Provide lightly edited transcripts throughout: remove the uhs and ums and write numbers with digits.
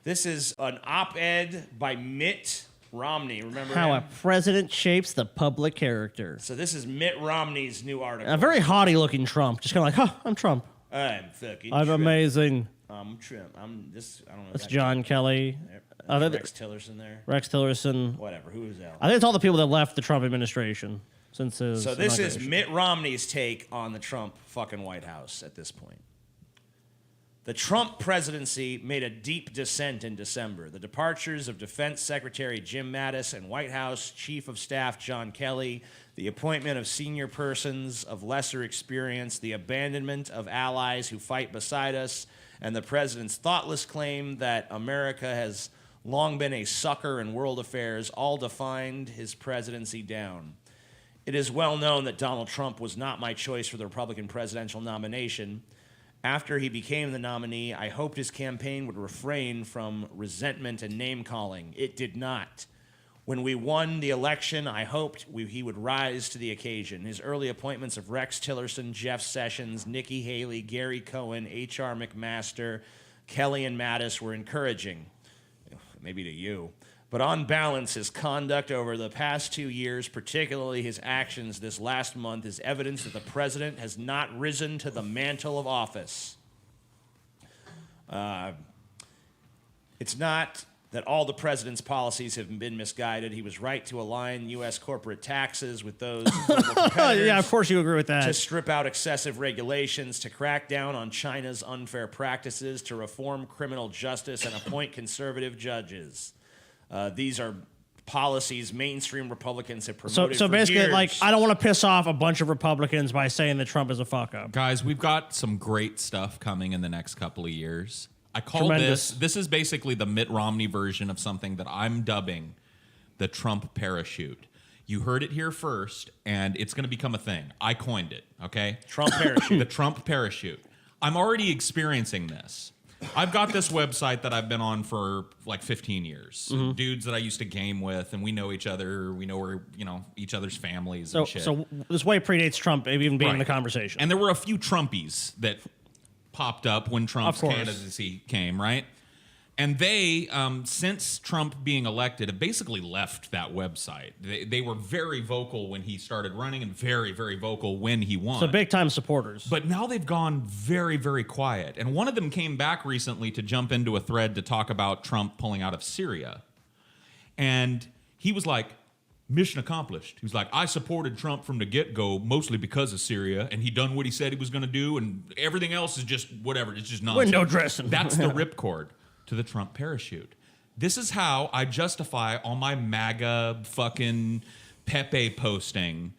This is an op-ed by Mitt Romney. Remember How him? a president shapes the public character. So this is Mitt Romney's new article. A very haughty-looking Trump, just kind of like, I'm Trump. I'm fucking I'm Trump. amazing. I'm Trump. I'm this. I don't know. That's John Kelly. Rex Tillerson there. Rex Tillerson. Whatever. Who is that? I think it's all the people that left the Trump administration since his So this is inauguration. Mitt Romney's take on the Trump fucking White House at this point. The Trump presidency made a deep descent in December. The departures of Defense Secretary Jim Mattis and White House Chief of Staff John Kelly, the appointment of senior persons of lesser experience, the abandonment of allies who fight beside us, and the president's thoughtless claim that America has long been a sucker in world affairs all defined his presidency down. It is well known that Donald Trump was not my choice for the Republican presidential nomination. After he became the nominee, I hoped his campaign would refrain from resentment and name-calling. It did not. When we won the election, I hoped he would rise to the occasion. His early appointments of Rex Tillerson, Jeff Sessions, Nikki Haley, Gary Cohen, H.R. McMaster, Kelly, and Mattis were encouraging. Maybe to you. But on balance, his conduct over the past 2 years, particularly his actions this last month, is evidence that the president has not risen to the mantle of office. It's not that all the president's policies have been misguided. He was right to align U.S. corporate taxes with those of global competitors. Yeah, of course you agree with that. To strip out excessive regulations, to crack down on China's unfair practices, to reform criminal justice and appoint conservative judges. These are policies mainstream Republicans have promoted So for basically, years. like, I don't want to piss off a bunch of Republicans by saying that Trump is a fuck-up. Guys, we've got some great stuff coming in the next couple of years. I call Tremendous. this is basically the Mitt Romney version of something that I'm dubbing the Trump parachute. You heard it here first, and it's going to become a thing. I coined it, okay? Trump parachute. The Trump parachute. I'm already experiencing this. I've got this website that I've been on for like 15 years. Dudes that I used to game with, and we know each other. We know where, each other's families and shit. So this way predates Trump even being in the Right. conversation. And there were a few Trumpies that popped up when Trump's Of course. candidacy came, right? And they, since Trump being elected, have basically left that website. They were very vocal when he started running and very, very vocal when he won. So big-time supporters. But now they've gone very, very quiet. And one of them came back recently to jump into a thread to talk about Trump pulling out of Syria. And he was like, mission accomplished. He was like, I supported Trump from the get-go, mostly because of Syria, and he done what he said he was going to do, and everything else is just whatever. It's just nonsense. Window dressing. That's the ripcord to the Trump parachute. This is how I justify all my MAGA fucking Pepe posting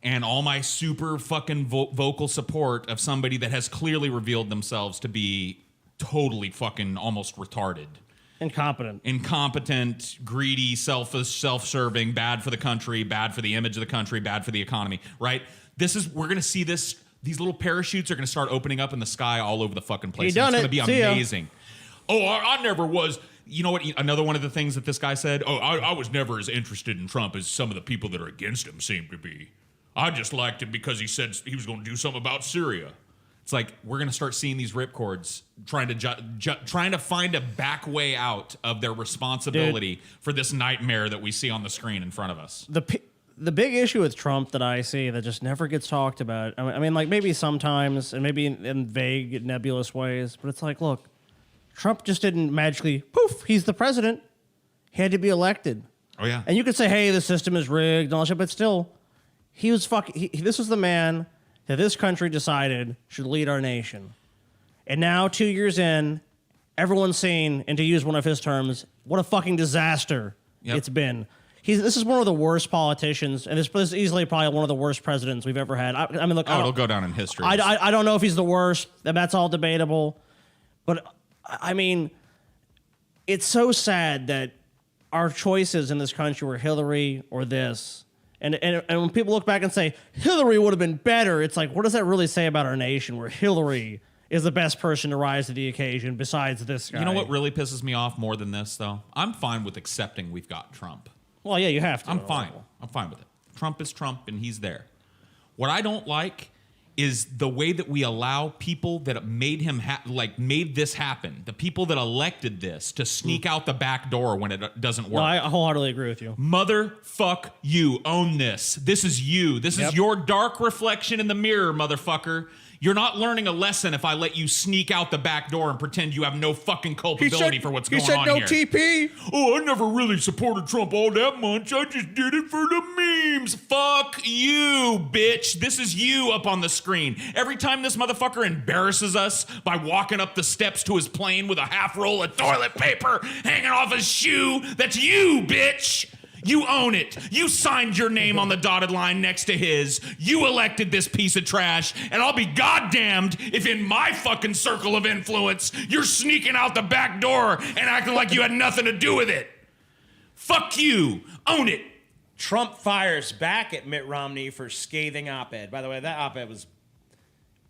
and all my super fucking vocal support of somebody that has clearly revealed themselves to be totally fucking almost retarded. Incompetent, greedy, selfish, self-serving, bad for the country, bad for the image of the country, bad for the economy, right? We're going to see this. These little parachutes are going to start opening up in the sky all over the fucking place. You done it's it. going to be See ya. amazing. Oh, I never was. You know what? Another one of the things that this guy said, I was never as interested in Trump as some of the people that are against him seem to be. I just liked him because he said he was going to do something about Syria. It's like we're going to start seeing these ripcords trying to find a back way out of their responsibility for this nightmare that we see on the screen in front of us. The big issue with Trump that I see that just never gets talked about, I mean, like maybe sometimes and maybe in vague, nebulous ways, but it's like, look, Trump just didn't magically, poof, he's the president. He had to be elected. Oh, yeah. And you could say, hey, the system is rigged and all that shit, but still, this was the man that this country decided should lead our nation. And now, 2 years in, everyone's seen, and to use one of his terms, what a fucking disaster it's been. This is one of the worst politicians, and this is easily probably one of the worst presidents we've ever had. I mean, look, it'll go down in history. I don't know if he's the worst. That's all debatable. But, I mean, it's so sad that our choices in this country were Hillary or this. And when people look back and say, Hillary would have been better, it's like, what does that really say about our nation where Hillary is the best person to rise to the occasion besides this guy? You know what really pisses me off more than this, though? I'm fine with accepting we've got Trump. Well, yeah, you have to. I'm fine. I'm fine with it. Trump is Trump, and he's there. What I don't like is the way that we allow people that made him made this happen, the people that elected this, to sneak out the back door when it doesn't work. No, I wholeheartedly agree with you. Motherfuck you. Own this. This is you. This is your dark reflection in the mirror, motherfucker. You're not learning a lesson if I let you sneak out the back door and pretend you have no fucking culpability for what's going on here. He said no TP. Oh, I never really supported Trump all that much. I just did it for the memes. Fuck you, bitch. This is you up on the screen. Every time this motherfucker embarrasses us by walking up the steps to his plane with a half roll of toilet paper hanging off his shoe, that's you, bitch. You own it. You signed your name on the dotted line next to his. You elected this piece of trash, and I'll be goddamned if in my fucking circle of influence you're sneaking out the back door and acting like you had nothing to do with it. Fuck you. Own it. Trump fires back at Mitt Romney for scathing op-ed. By the way, that op-ed was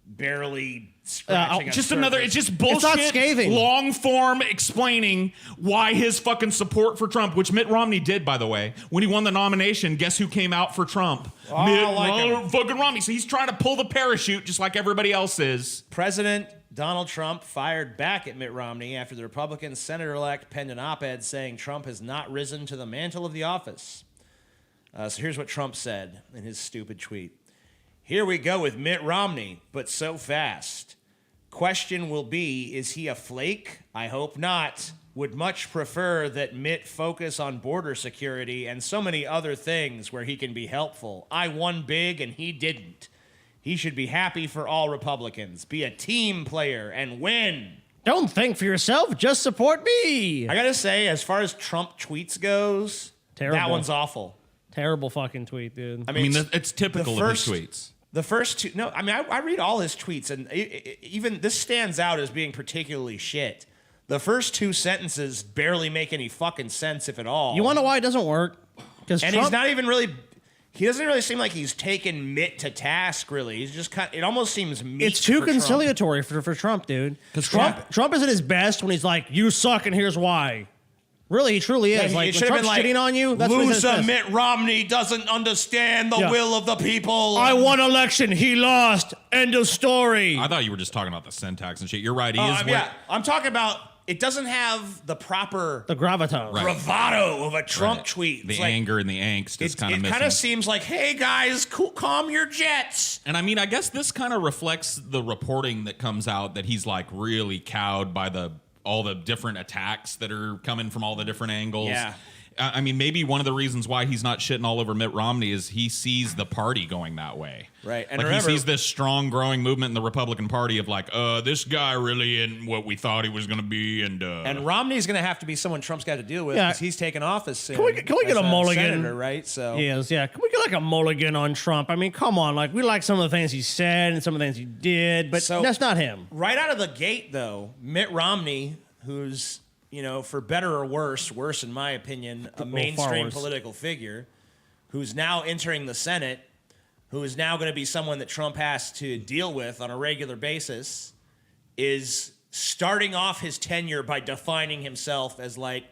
barely scratching a just surface. another, it's just bullshit. It's not scathing. Long form explaining why his fucking support for Trump, which Mitt Romney did, by the way, when he won the nomination. Guess who came out for Trump? Fucking Romney. So he's trying to pull the parachute just like everybody else is. President Donald Trump fired back at Mitt Romney after the Republican senator-elect penned an op-ed saying Trump has not risen to the mantle of the office. So here's what Trump said in his stupid tweet. Here we go with Mitt Romney, but so fast. Question will be, is he a flake? I hope not. Would much prefer that Mitt focus on border security and so many other things where he can be helpful. I won big and he didn't. He should be happy for all Republicans. Be a team player and win. Don't think for yourself. Just support me. I gotta say, as far as Trump tweets goes, Terrible. that one's awful. Terrible fucking tweet, dude. I mean, it's typical of his tweets. The first two, no, I mean, I read all his tweets, and even this stands out as being particularly shit. The first two sentences barely make any fucking sense, if at all. You want to know why it doesn't work? Because he's not even really. He doesn't really seem like he's taken Mitt to task. Really, he's just kind. It almost seems meek. It's too for conciliatory for Trump, dude. Because Trump is at his best when he's like, "You suck, and here's why." Really, he truly is. Yeah, like, it when should have Trump's been like, shitting on you, that's what he says loser best. Mitt Romney doesn't understand the will of the people. I won election. He lost. End of story. I thought you were just talking about the syntax and shit. You're right. He is. Yeah, I'm talking about. It doesn't have the proper the gravitas. Right. bravado of a Trump tweet. The It's anger and the angst is kind of missing. It kind of seems like, hey guys, calm your jets. And I mean, I guess this kind of reflects the reporting that comes out that he's like really cowed by all the different attacks that are coming from all the different angles. Yeah. I mean, maybe one of the reasons why he's not shitting all over Mitt Romney is he sees the party going that way. Right. And like remember, he sees this strong growing movement in the Republican Party of like, this guy really isn't what we thought he was going to be. And Romney's going to have to be someone Trump's got to deal with because he's taking office soon. Can we get a mulligan? Senator, right? So he is, yeah. Can we get like a mulligan on Trump? I mean, come on. Like, we like some of the things he said and some of the things he did, but that's not him. Right out of the gate, though, Mitt Romney, who's, for better or worse in my opinion, a mainstream political figure, who's now entering the Senate, who is now going to be someone that Trump has to deal with on a regular basis, is starting off his tenure by defining himself as like,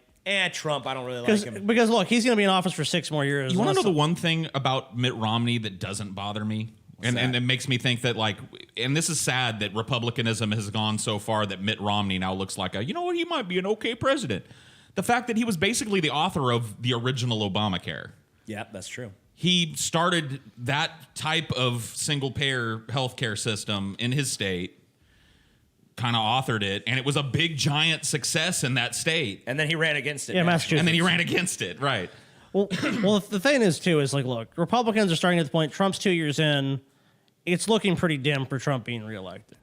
Trump, I don't really like him. Because look, he's going to be in office for 6 more years. You want to know the one thing about Mitt Romney that doesn't bother me? And it makes me think that, like, and this is sad that Republicanism has gone so far that Mitt Romney now looks like he might be an okay president. The fact that he was basically the author of the original Obamacare. Yeah, that's true. He started that type of single-payer healthcare system in his state, kind of authored it, and it was a big, giant success in that state. And then he ran against it. Yeah, Massachusetts. And then he ran against it, right. Well, the thing is, too, is like, look, Republicans are starting at the point, Trump's 2 years in, it's looking pretty dim for Trump being reelected.